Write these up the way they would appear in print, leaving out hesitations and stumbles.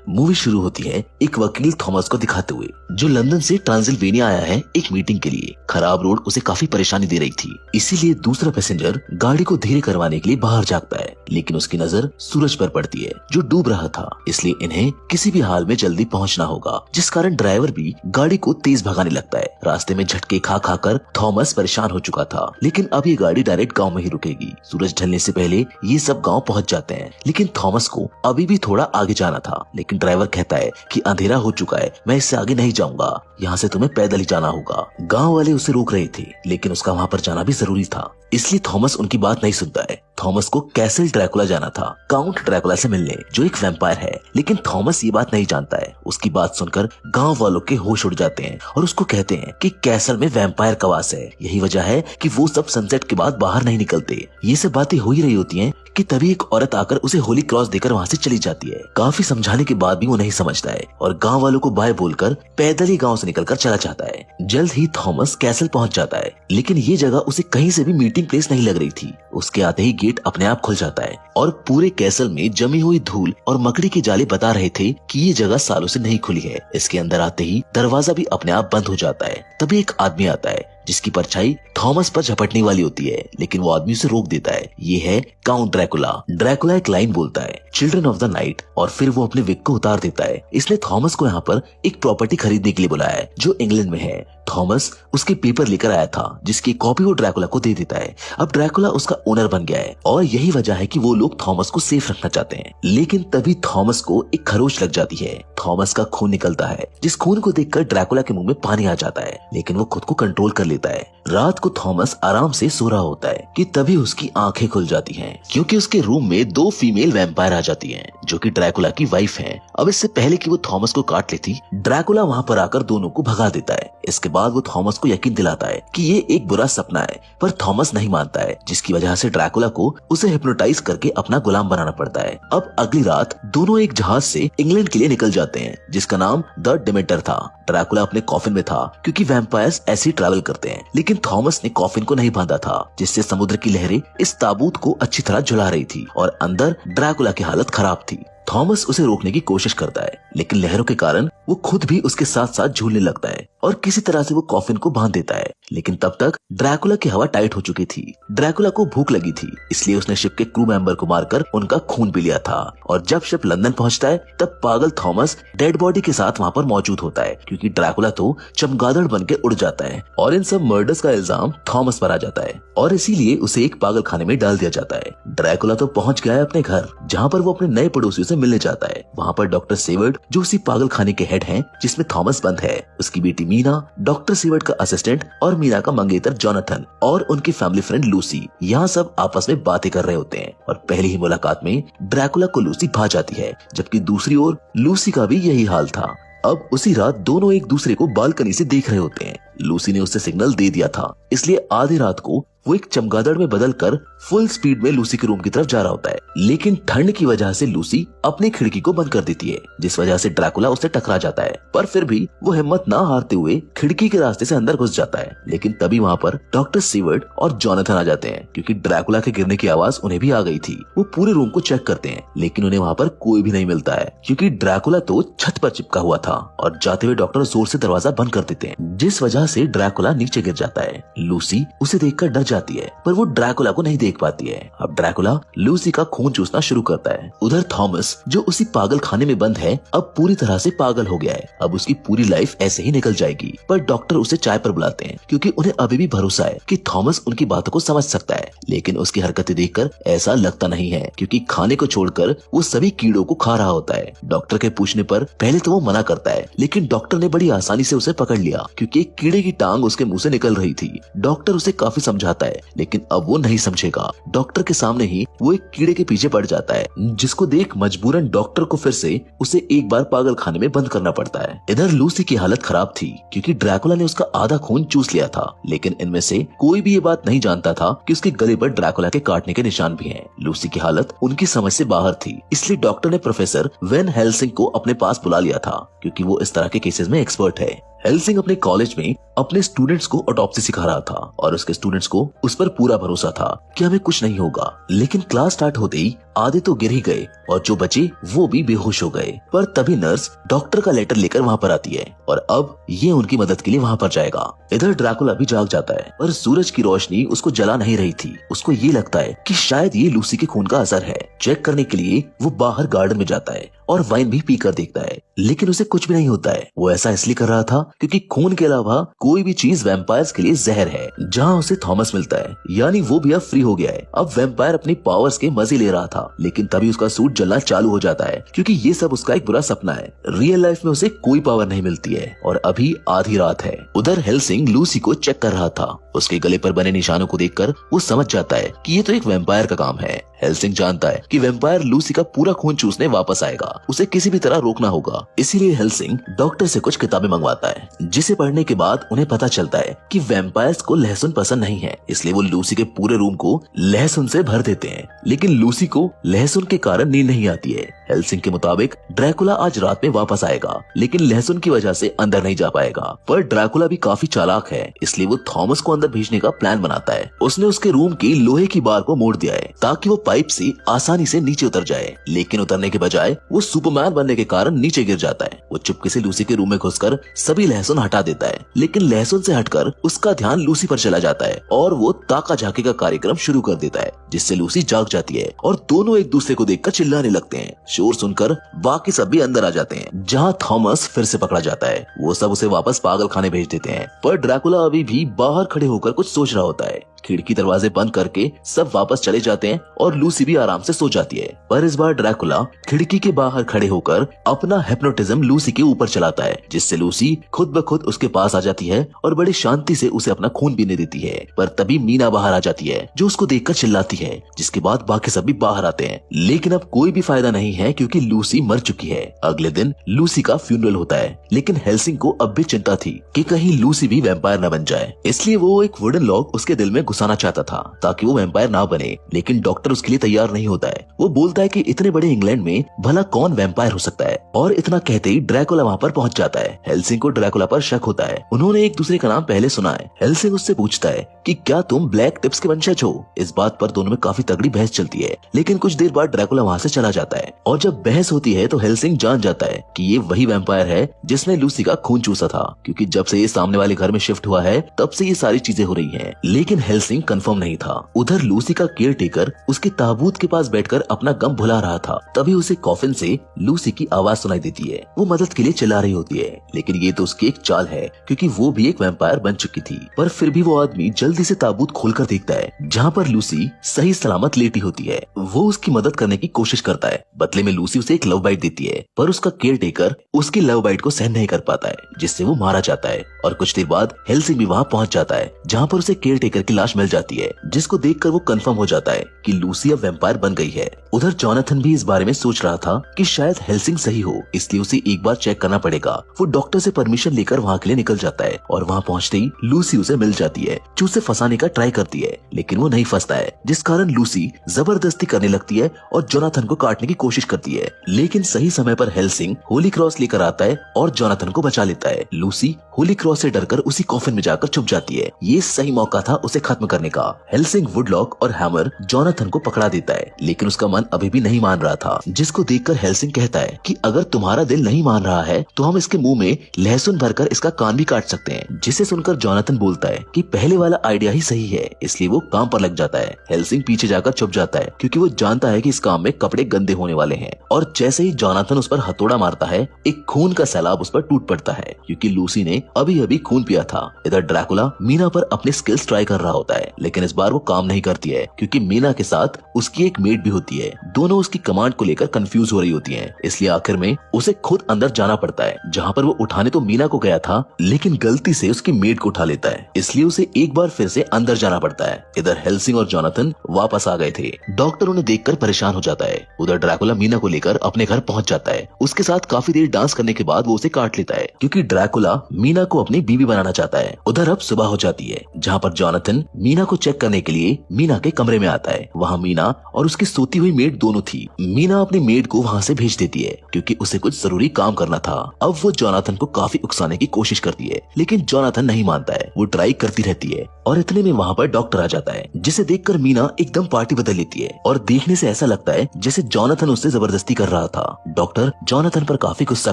Movie शुरू होती है एक वकील थॉमस को दिखाते हुए जो लंदन से ट्रांसिल्वेनिया आया है एक मीटिंग के लिए। खराब रोड उसे काफी परेशानी दे रही थी, इसीलिए दूसरा पैसेंजर गाड़ी को धीरे करवाने के लिए बाहर जागता है, लेकिन उसकी नजर सूरज पर पड़ती है जो डूब रहा था। इसलिए इन्हें किसी भी हाल में जल्दी पहुंचना होगा, जिस कारण ड्राइवर भी गाड़ी को तेज भगाने लगता है। रास्ते में झटके खा खा कर थॉमस परेशान हो चुका था, लेकिन अब ये गाड़ी डायरेक्ट गाँव में ही रुकेगी। सूरज ढलने से पहले ये सब गाँव पहुँच जाते हैं, लेकिन थॉमस को अभी भी थोड़ा आगे जाना था। लेकिन ड्राइवर कहता है कि अंधेरा हो चुका है, मैं इससे आगे नहीं जाऊंगा, यहाँ से तुम्हें पैदल ही जाना होगा। गांव वाले उसे रोक रहे थे, लेकिन उसका वहाँ पर जाना भी जरूरी था, इसलिए थॉमस उनकी बात नहीं सुनता है। थॉमस को कैसल ड्रैकुला जाना था, काउंट ड्रैकुला से मिलने, जो एक वैम्पायर है, लेकिन थॉमस ये बात नहीं जानता है। उसकी बात सुनकर गांव वालों के होश उड़ जाते हैं और उसको कहते हैं कि कैसल में वैम्पायर का वास है, यही वजह है कि वो सब सनसेट के बाद बाहर नहीं निकलते। ये सब बातें हो ही रही होती हैं कि तभी एक औरत आकर उसे होली क्रॉस देकर वहाँ से चली जाती है। काफी समझाने के बाद भी वो नहीं समझता है और गांव वालों को बाय बोलकर पैदल ही गांव से निकलकर चला जाता है। जल्द ही थॉमस कैसल पहुंच जाता है, लेकिन ये जगह उसे कहीं से भी मीटिंग प्लेस नहीं लग रही थी। उसके आते ही गेट अपने आप खुल जाता है और पूरे कैसल में जमी हुई धूल और मकड़ी के जाले बता रहे थे कि ये जगह सालों से नहीं खुली है। इसके अंदर आते ही दरवाजा भी अपने आप बंद हो जाता है। तभी एक आदमी आता है जिसकी परछाई थॉमस पर झपटने वाली होती है, लेकिन वो आदमी उसे रोक देता है। ये है काउंट ड्रैकुला। ड्रैकुला एक लाइन बोलता है, चिल्ड्रन ऑफ द नाइट, और फिर वो अपने विग को उतार देता है। इसने थॉमस को यहाँ पर एक प्रॉपर्टी खरीदने के लिए बुलाया है जो इंग्लैंड में है। थॉमस उसके पेपर लेकर आया था, जिसकी कॉपी वो ड्रैकुला को दे देता है। अब ड्रैकुला उसका ओनर बन गया है और यही वजह है कि वो लोग थॉमस को सेफ रखना चाहते हैं। लेकिन तभी थॉमस को एक खरोच लग जाती है। थॉमस का खून निकलता है, जिस खून को देखकर ड्रैकुला के मुंह में पानी आ जाता है, लेकिन वो खुद को कंट्रोल कर लेता है। रात को थॉमस आराम से सो रहा होता है कि तभी उसकी आंखें खुल जाती हैं, क्योंकि उसके रूम में 2 फीमेल वैम्पायर आ जाती हैं, जो कि ड्रैकुला की वाइफ हैं। अब इससे पहले कि वो थॉमस को काट लेती, ड्रैकुला वहाँ पर आकर दोनों को भगा देता है। इसके बाद वो थॉमस को यकीन दिलाता है कि ये एक बुरा सपना है, पर थॉमस नहीं मानता है, जिसकी वजह से ड्रैकुला को उसे हिप्नोटाइज करके अपना गुलाम बनाना पड़ता है। अब अगली रात दोनों एक जहाज से इंग्लैंड के लिए निकल जाते हैं, जिसका नाम द डिमेटर था। ड्रैकुला अपने कॉफिन में था, क्योंकि वैम्पायर्स ऐसे ट्रैवल करते हैं, लेकिन थॉमस ने कॉफिन को नहीं बांधा था, जिससे समुद्र की लहरें इस ताबूत को अच्छी तरह झुला रही थी और अंदर ड्रैकुला की हालत खराब थी। थॉमस उसे रोकने की कोशिश करता है, लेकिन लहरों के कारण वो खुद भी उसके साथ साथ झूलने लगता है और किसी तरह से वो कॉफिन को बांध देता है। लेकिन तब तक ड्रैकुला की हवा टाइट हो चुकी थी। ड्रैकुला को भूख लगी थी, इसलिए उसने शिप के क्रू मेंबर को मारकर उनका खून पी लिया था। और जब शिप लंदन पहुंचता है, तब पागल थॉमस डेड बॉडी के साथ वहाँ पर मौजूद होता है, क्योंकि ड्रैकुला तो चमगादड़ बन के उड़ जाता है और इन सब मर्डर्स का इल्जाम थॉमस पर आ जाता है और इसीलिए उसे एक पागल खाने में डाल दिया जाता है। ड्रैकुला तो पहुंच गया है अपने घर, जहाँ पर वो अपने नए पड़ोसियों से मिलने जाता है। वहाँ पर डॉक्टर सेवर्ड, जो उसी पागल खाने के हेड हैं जिसमें थॉमस बंद है, उसकी बेटी मीना, डॉक्टर सेवर्ड का असिस्टेंट और मीना का मंगेतर जॉनथन और उनकी फैमिली फ्रेंड लूसी, यहाँ सब आपस में बातें कर रहे होते हैं। और पहली ही मुलाकात में ड्रैकुला को लूसी भा जाती है, जबकि दूसरी ओर लूसी का भी यही हाल था। अब उसी रात दोनों एक दूसरे को बालकनी से देख रहे होते हैं। लूसी ने उसे सिग्नल दे दिया था, इसलिए आधी रात को वो एक चमगादड़ में बदलकर फुल स्पीड में लूसी के रूम की तरफ जा रहा होता है। लेकिन ठंड की वजह से लूसी अपनी खिड़की को बंद कर देती है, जिस वजह से ड्रैकुला उससे टकरा जाता है। पर फिर भी वो हिम्मत ना हारते हुए खिड़की के रास्ते से अंदर घुस जाता है। लेकिन तभी वहाँ पर डॉक्टर सीवर्ड और जॉनथन आ जाते हैं, क्योंकि ड्रैकुला के गिरने की आवाज उन्हें भी आ गई थी। वो पूरे रूम को चेक करते हैं, लेकिन उन्हें वहाँ पर कोई भी नहीं मिलता है, क्योंकि ड्रैकुला तो छत पर चिपका हुआ था। और जाते हुए डॉक्टर जोर से दरवाजा बंद कर देते हैं, जिस वजह से ड्रैकुला नीचे गिर जाता है। लूसी उसे देखकर डर जाती है, पर वो ड्रैकुला को नहीं देख पाती है। अब ड्रैकुला लूसी का खून चूसना शुरू करता है। उधर थॉमस, जो उसी पागल खाने में बंद है, अब पूरी तरह से पागल हो गया है। अब उसकी पूरी लाइफ ऐसे ही निकल जाएगी। पर डॉक्टर उसे चाय पर बुलाते हैं, क्योंकि उन्हें अभी भी भरोसा है कि थॉमस उनकी बातों को समझ सकता है। लेकिन उसकी हरकतें देखकर ऐसा लगता नहीं है, क्योंकि खाने को छोड़कर वो सभी कीड़ों को खा रहा होता है। डॉक्टर के पूछने पर पहले तो वो मना करता है, लेकिन डॉक्टर ने बड़ी आसानी से उसे पकड़ लिया, क्योंकि एक कीड़े की टांग उसके मुंह से निकल रही थी। डॉक्टर उसे काफी समझाता है, लेकिन अब वो नहीं समझेगा। डॉक्टर के सामने ही वो एक कीड़े के पीछे पड़ जाता है, जिसको देख मजबूरन डॉक्टर को फिर से उसे एक बार पागल खाने में बंद करना पड़ता है। इधर लूसी की हालत खराब थी, क्योंकि ड्रैकुला ने उसका आधा खून चूस लिया था। लेकिन इनमें से कोई भी ये बात नहीं जानता था कि उसके गले पर ड्रैकुला के काटने के निशान भी हैं। लूसी की हालत उनकी समझ से बाहर थी, इसलिए डॉक्टर ने प्रोफेसर वेन हेल्सिंग को अपने पास बुला लिया था, क्योंकि वो इस तरह के केसेस में एक्सपर्ट है। हेल्सिंग अपने कॉलेज में अपने स्टूडेंट्स को ऑटोप्सी सिखा रहा था और उसके स्टूडेंट्स को उस पर पूरा भरोसा था कि हमें कुछ नहीं होगा। लेकिन क्लास स्टार्ट होते ही आधे तो गिर ही गए और जो बचे वो भी बेहोश हो गए। पर तभी नर्स डॉक्टर का लेटर लेकर वहाँ पर आती है और अब ये उनकी मदद के लिए वहाँ पर जाएगा। इधर ड्रैकुला भी जाग जाता है पर सूरज की रोशनी उसको जला नहीं रही थी। उसको ये लगता है कि शायद ये लूसी के खून का असर है। चेक करने के लिए वो बाहर गार्डन में जाता है और वाइन भी पीकर देखता है, लेकिन उसे कुछ भी नहीं होता है। वो ऐसा इसलिए कर रहा था क्योंकि खून के अलावा कोई भी चीज वैम्पायर्स के लिए जहर है। जहाँ उसे थॉमस मिलता है, यानी वो भी अब फ्री हो गया है। अब वैम्पायर अपनी पावर्स के मजे ले रहा था, लेकिन तभी उसका सूट जलना चालू हो जाता है क्योंकि ये सब उसका एक बुरा सपना है। रियल लाइफ में उसे कोई पावर नहीं मिलती है और अभी आधी रात है। उधर हेल्सिंग लूसी को चेक कर रहा था। उसके गले पर बने निशानों को देखकर वो समझ जाता है कि ये तो एक वैम्पायर का काम है। हेल्सिंग जानता है कि वैम्पायर लूसी का पूरा खून चूसने वापस आएगा, उसे किसी भी तरह रोकना होगा। इसीलिए हेल्सिंग डॉक्टर से कुछ किताबें मंगवाता है, जिसे पढ़ने के बाद उन्हें पता चलता है कि वैम्पायर्स को लहसुन पसंद नहीं है। इसलिए वो लूसी के पूरे रूम को लहसुन से भर देते हैं, लेकिन लूसी को लहसुन के कारण नींद नहीं आती है। हेल्सिंग के मुताबिक ड्रैकुला आज रात में वापस आएगा, लेकिन लहसुन की वजह से अंदर नहीं जा पाएगा। पर ड्रैकुला भी काफी चालाक है, इसलिए वो थॉमस को अंदर भेजने का प्लान बनाता है। उसने उसके रूम की लोहे की बार को मोड़ दिया है ताकि वो पाइप से आसानी से नीचे उतर जाए, लेकिन उतरने के बजाय वो सुपरमैन बनने के कारण नीचे गिर जाता है। वो चुपके से लूसी के रूम में घुसकर सभी लहसुन हटा देता है, लेकिन लहसुन से हटकर उसका ध्यान लूसी पर चला जाता है और वो ताका झाकी का कार्यक्रम शुरू कर देता है, जिससे लूसी जाग जाती है और दोनों एक दूसरे को देखकर चिल्लाने लगते हैं। शोर सुनकर बाकी सब भी अंदर आ जाते हैं, जहाँ थॉमस फिर से पकड़ा जाता है। वो सब उसे वापस पागल खाने भेज देते हैं, पर ड्रैकुला अभी भी बाहर खड़े होकर कुछ सोच रहा होता है। खिड़की दरवाजे बंद करके सब वापस चले जाते हैं और लूसी भी आराम से सो जाती है। पर इस बार ड्रैकुला खिड़की के बाहर खड़े होकर अपना हिप्नोटिज्म लूसी के ऊपर चलाता है, जिससे लूसी खुद ब खुद उसके पास आ जाती है और बड़ी शांति से उसे अपना खून पीने देती है। पर तभी मीना बाहर आ जाती है, जो उसको देखकर चिल्लाती है, जिसके बाद बाकी सब भी बाहर आते हैं। लेकिन अब कोई भी फायदा नहीं है क्योंकि लूसी मर चुकी है। अगले दिन लूसी का फ्यूनरल होता है, लेकिन हेल्सिंग को अब भी चिंता थी कि कहीं लूसी भी वैम्पायर न बन जाए। इसलिए वो एक वुडन लॉक उसके दिल में घुसाना चाहता था ताकि वो वैम्पायर ना बने, लेकिन डॉक्टर उसके लिए तैयार नहीं होता है। वो बोलता है कि इतने बड़े इंग्लैंड में भला कौन वैम्पायर हो सकता है, और इतना कहते ही ड्रैकुला वहाँ पर पहुंच जाता है। हेल्सिंग को ड्रैकुला पर शक होता है, उन्होंने एक दूसरे का नाम पहले सुना है। हेल्सिंग उससे पूछता है कि क्या तुम ब्लैक टिप्स के वंशज हो। इस बात पर दोनों में काफी तगड़ी बहस चलती है, लेकिन कुछ देर बाद ड्रैकुला वहाँ से चला जाता है और जब बहस होती है तो हेल्सिंग जान जाता है कि ये वही वैम्पायर है जिसने लूसी का खून चूसा था, क्योंकि जब से ये सामने वाले घर में शिफ्ट हुआ है तब से ये सारी चीजें हो रही हैं। लेकिन हेल्सिंग कंफर्म नहीं था। उधर लूसी का केयर टेकर उसके ताबूत के पास बैठकर अपना गम भुला रहा था। तभी उसे कॉफिन से लूसी की आवाज सुनाई देती है। वो मदद के लिए चिल्ला रही होती है, लेकिन ये तो उसकी एक चाल है क्योंकि वो भी एक वैम्पायर बन चुकी थी। पर फिर भी वो आदमी जल्दी से ताबूत खोलकर देखता है, जहाँ पर लूसी सही सलामत लेटी होती है। वो उसकी मदद करने की कोशिश करता है। बदले में लूसी उसे एक लव बाइट देती है, पर उसका केयर टेकर उसकी लव बाइट को सहन नहीं कर पाता है, जिससे वो मारा जाता है। और कुछ देर बाद हेल्सिंग भी वहाँ पहुँच जाता है, जहाँ पर उसे केयर टेकर की लाश मिल जाती है, जिसको देखकर वो कंफर्म हो जाता है कि लूसी अब वैम्पायर बन गई है। उधर जोनाथन भी इस बारे में सोच रहा था कि शायद हेल्सिंग सही हो, इसलिए उसे एक बार चेक करना पड़ेगा। वो डॉक्टर से परमिशन लेकर वहाँ के लिए निकल जाता है और वहाँ पहुँचते ही लूसी उसे मिल जाती है, जो उसे फंसाने का ट्राई करती है, लेकिन वो नहीं फंसता है, जिस कारण लूसी जबरदस्ती करने लगती है और जोनाथन को काटने की कोशिश करती है। लेकिन सही समय पर हेल्सिंग होली क्रॉस लेकर आता है और जोनाथन को बचा लेता है। लूसी होली क्रॉस से डरकर उसी कॉफिन में जाकर छुप जाती है। ये सही मौका था उसे खत्म करने का। हेल्सिंग वुडलॉक और हैमर जोनाथन को पकड़ा देता है, लेकिन उसका मन अभी भी नहीं मान रहा था, जिसको देखकर हेल्सिंग कहता है कि अगर तुम्हारा दिल नहीं मान रहा है तो हम इसके मुंह में लहसुन भरकर इसका कान भी काट सकते हैं। जिसे सुनकर जोनाथन बोलता है कि पहले वाला आइडिया ही सही है, इसलिए वो काम पर लग जाता है। हेल्सिंग पीछे जाकर छुप जाता है क्योंकि वो जानता है कि इस काम में कपड़े गंदे होने वाले हैं। और जैसे ही जोनाथन उस पर हथौड़ा मारता है, एक खून का सैलाब उस पर टूट पड़ता है, क्योंकि लूसी ने अभी अभी खून पिया था। इधर ड्रैकुला मीना पर अपने स्किल्स ट्राई कर रहा होता है, लेकिन इस बार वो काम नहीं करती है, क्योंकि मीना के साथ उसकी एक मेड भी होती है। दोनों उसकी कमांड को लेकर कंफ्यूज हो रही होती हैं, इसलिए आखिर में उसे खुद अंदर जाना पड़ता है, जहाँ पर वो उठाने तो मीना को गया था, लेकिन गलती से उसकी मेड को उठा लेता है, इसलिए उसे एक बार फिर से अंदर जाना पड़ता है। इधर हेल्सिंग और जोनाथन वापस आ गए थे। डॉक्टर उन्हें देखकर परेशान हो जाता है। उधर ड्रैकुला मीना को लेकर अपने घर पहुंच जाता है। उसके साथ काफी देर डांस करने के बाद वो उसे काट लेता है, क्योंकि ड्रैकुला मीना को अपनी बीवी बनाना चाहता है। उधर अब सुबह हो जाती है, जहाँ पर जोनाथन मीना को चेक करने के लिए मीना के कमरे में आता है। वहाँ मीना और उसकी सोती हुई मेड दोनों थी। मीना अपनी मेड को वहाँ से भेज देती है, क्योंकि उसे कुछ जरूरी काम करना था। अब वो जोनाथन को काफी उकसाने की कोशिश करती है, लेकिन जोनाथन नहीं मानता है। वो ट्राई करती रहती है, और इतने में वहाँ पर डॉक्टर आ जाता है, जिसे देखकर मीना एकदम पार्टी बदल लेती है और देखने से ऐसा लगता है जैसे जॉनथन उससे जबरदस्ती कर रहा था। डॉक्टर जॉनथन पर काफी गुस्सा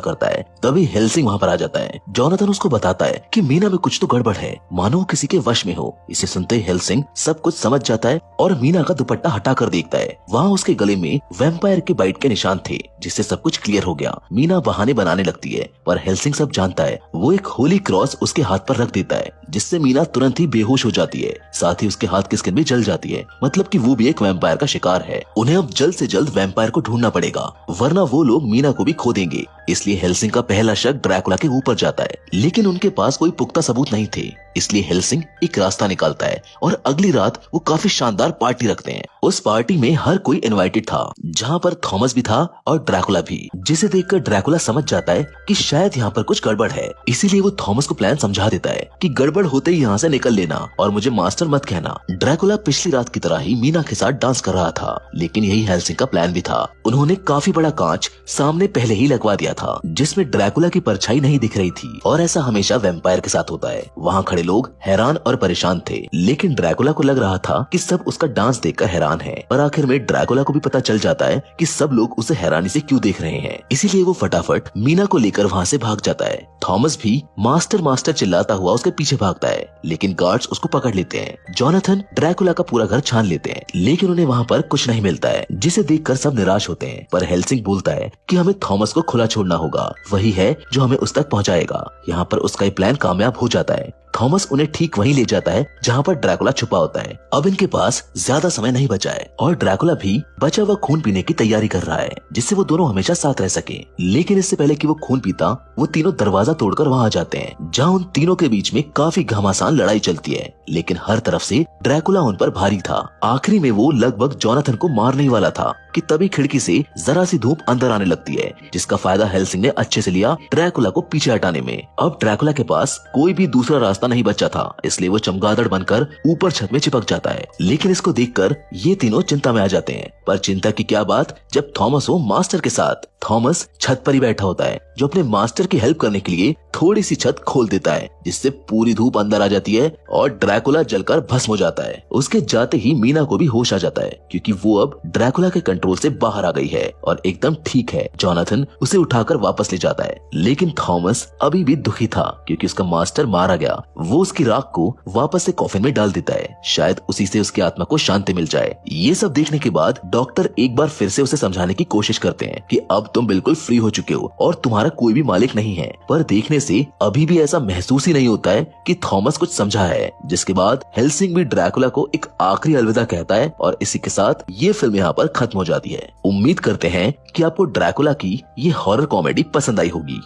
करता है। तभी हेल्सिंग वहाँ पर आ जाता है। जॉनथन उसको बताता है कि मीना में कुछ तो गड़बड़ है, मानो वो किसी के वश में हो। इसे सुनते ही हेल्सिंग सब कुछ समझ जाता है और मीना का दुपट्टा हटा कर देखता है। वहाँ उसके गले में वैम्पायर के बाइट के निशान थे, जिससे सब कुछ क्लियर हो गया। मीना बहाने बनाने लगती है, पर हेल्सिंग सब जानता है। वो एक होली क्रॉस उसके हाथ पर रख देता है, जिससे मीना तुरंत ही बेहोश हो जाती है। साथ ही उसके हाथ की स्किन भी जल जाती है, मतलब कि वो भी एक वैम्पायर का शिकार है। उन्हें अब जल्द से जल्द वैम्पायर को ढूंढना पड़ेगा, वरना वो लोग मीना को भी खो देंगे। इसलिए हेल्सिंग का पहला शक ड्रैकुला के ऊपर जाता है, लेकिन उनके पास कोई पुख्ता सबूत नहीं थे। इसलिए हेल्सिंग एक रास्ता निकालता है और अगली रात वो काफी शानदार पार्टी रखते हैं। उस पार्टी में हर कोई इनवाइटेड था, जहाँ पर थॉमस भी था और ड्रैकुला भी, जिसे देखकर ड्रैकुला समझ जाता है कि शायद यहाँ पर कुछ गड़बड़ है। इसीलिए वो थॉमस को प्लान समझा देता है कि गड़बड़ होते ही यहाँ से निकल लेना और मुझे मास्टर मत कहना। ड्रैकुला पिछली रात की तरह ही मीना के साथ डांस कर रहा था, लेकिन यही हेल्सिंग का प्लान भी था। उन्होंने काफी बड़ा कांच सामने पहले ही लगवा दिया था, जिसमें ड्रैकुला की परछाई नहीं दिख रही थी। और ऐसा हमेशा वैम्पायर के साथ होता है। वहाँ खड़े लोग हैरान और परेशान थे, लेकिन ड्रैकुला को लग रहा था कि सब उसका डांस देखकर हैरान है। पर आखिर में ड्रैकुला को भी पता चल जाता है कि सब लोग उसे हैरानी से क्यों देख रहे हैं। इसीलिए वो फटाफट मीना को लेकर वहाँ से भाग जाता है। थॉमस भी मास्टर मास्टर चिल्लाता हुआ उसके पीछे भागता है, लेकिन गार्ड्स उसको पकड़ लेते हैं। जॉनथन ड्रैकुला का पूरा घर छान लेते हैं, लेकिन उन्हें वहाँ पर कुछ नहीं मिलता है, जिसे देखकर सब निराश होते हैं। पर हेल्सिंग बोलता है कि हमें थॉमस को खुला छोड़ना होगा, वही है जो हमें उस तक पहुँचाएगा। यहाँ पर उसका ये प्लान कामयाब हो जाता है। थॉमस उन्हें ठीक वहीं ले जाता है जहाँ पर ड्रैकुला छुपा होता है। अब इनके पास ज्यादा समय नहीं बचा है और ड्रैकुला भी बचा हुआ खून पीने की तैयारी कर रहा है, जिससे वो दोनों हमेशा साथ रह सके। लेकिन इससे पहले कि वो खून पीता, वो तीनों दरवाजा तोड़कर वहाँ आ जाते हैं, जहाँ उन तीनों के बीच में काफी घमासान लड़ाई चलती है। लेकिन हर तरफ से ड्रैकुला उन पर भारी था। आखिरी में वो लगभग जॉनथन को मारने ही वाला था कि तभी खिड़की से जरा सी धूप अंदर आने लगती है, जिसका फायदा हेल्सिंग ने अच्छे से लिया ड्रैकुला को पीछे हटाने में। अब ड्रैकुला के पास कोई भी दूसरा रास्ता नहीं बचा था, इसलिए वो चमगादड़ बनकर ऊपर छत में चिपक जाता है। लेकिन इसको देखकर ये तीनों चिंता में आ जाते हैं। पर चिंता की क्या बात जब थॉमस हो मास्टर के साथ। थॉमस छत पर ही बैठा होता है, जो अपने मास्टर की हेल्प करने के लिए थोड़ी सी छत खोल देता है, जिससे पूरी धूप अंदर आ जाती है और ड्रैकुला जलकर भस्म हो जाता है। उसके जाते ही मीना को भी होश आ जाता है, क्योंकि वो अब ड्रैकुला के कंट्रोल से बाहर आ गई है और एकदम ठीक है। जॉनथन उसे उठाकर वापस ले जाता है, लेकिन थॉमस अभी भी दुखी था, क्योंकि उसका मास्टर मारा गया। वो उसकी राख को वापस से कॉफिन में डाल देता है, शायद उसी से उसकी आत्मा को शांति मिल जाए। ये सब देखने के बाद डॉक्टर एक बार फिर से उसे समझाने की कोशिश करते हैं कि अब तुम बिल्कुल फ्री हो चुके हो और तुम्हारा कोई भी मालिक नहीं है। पर देखने से अभी भी ऐसा महसूस ही नहीं होता है कि थॉमस कुछ समझा है। जिसके बाद हेल्सिंग भी ड्रैकुला को एक आखिरी अलविदा कहता है और इसी के साथ ये फिल्म यहाँ पर खत्म हो जाती है। उम्मीद करते हैं कि आपको ड्रैकुला की ये हॉरर कॉमेडी पसंद आई होगी।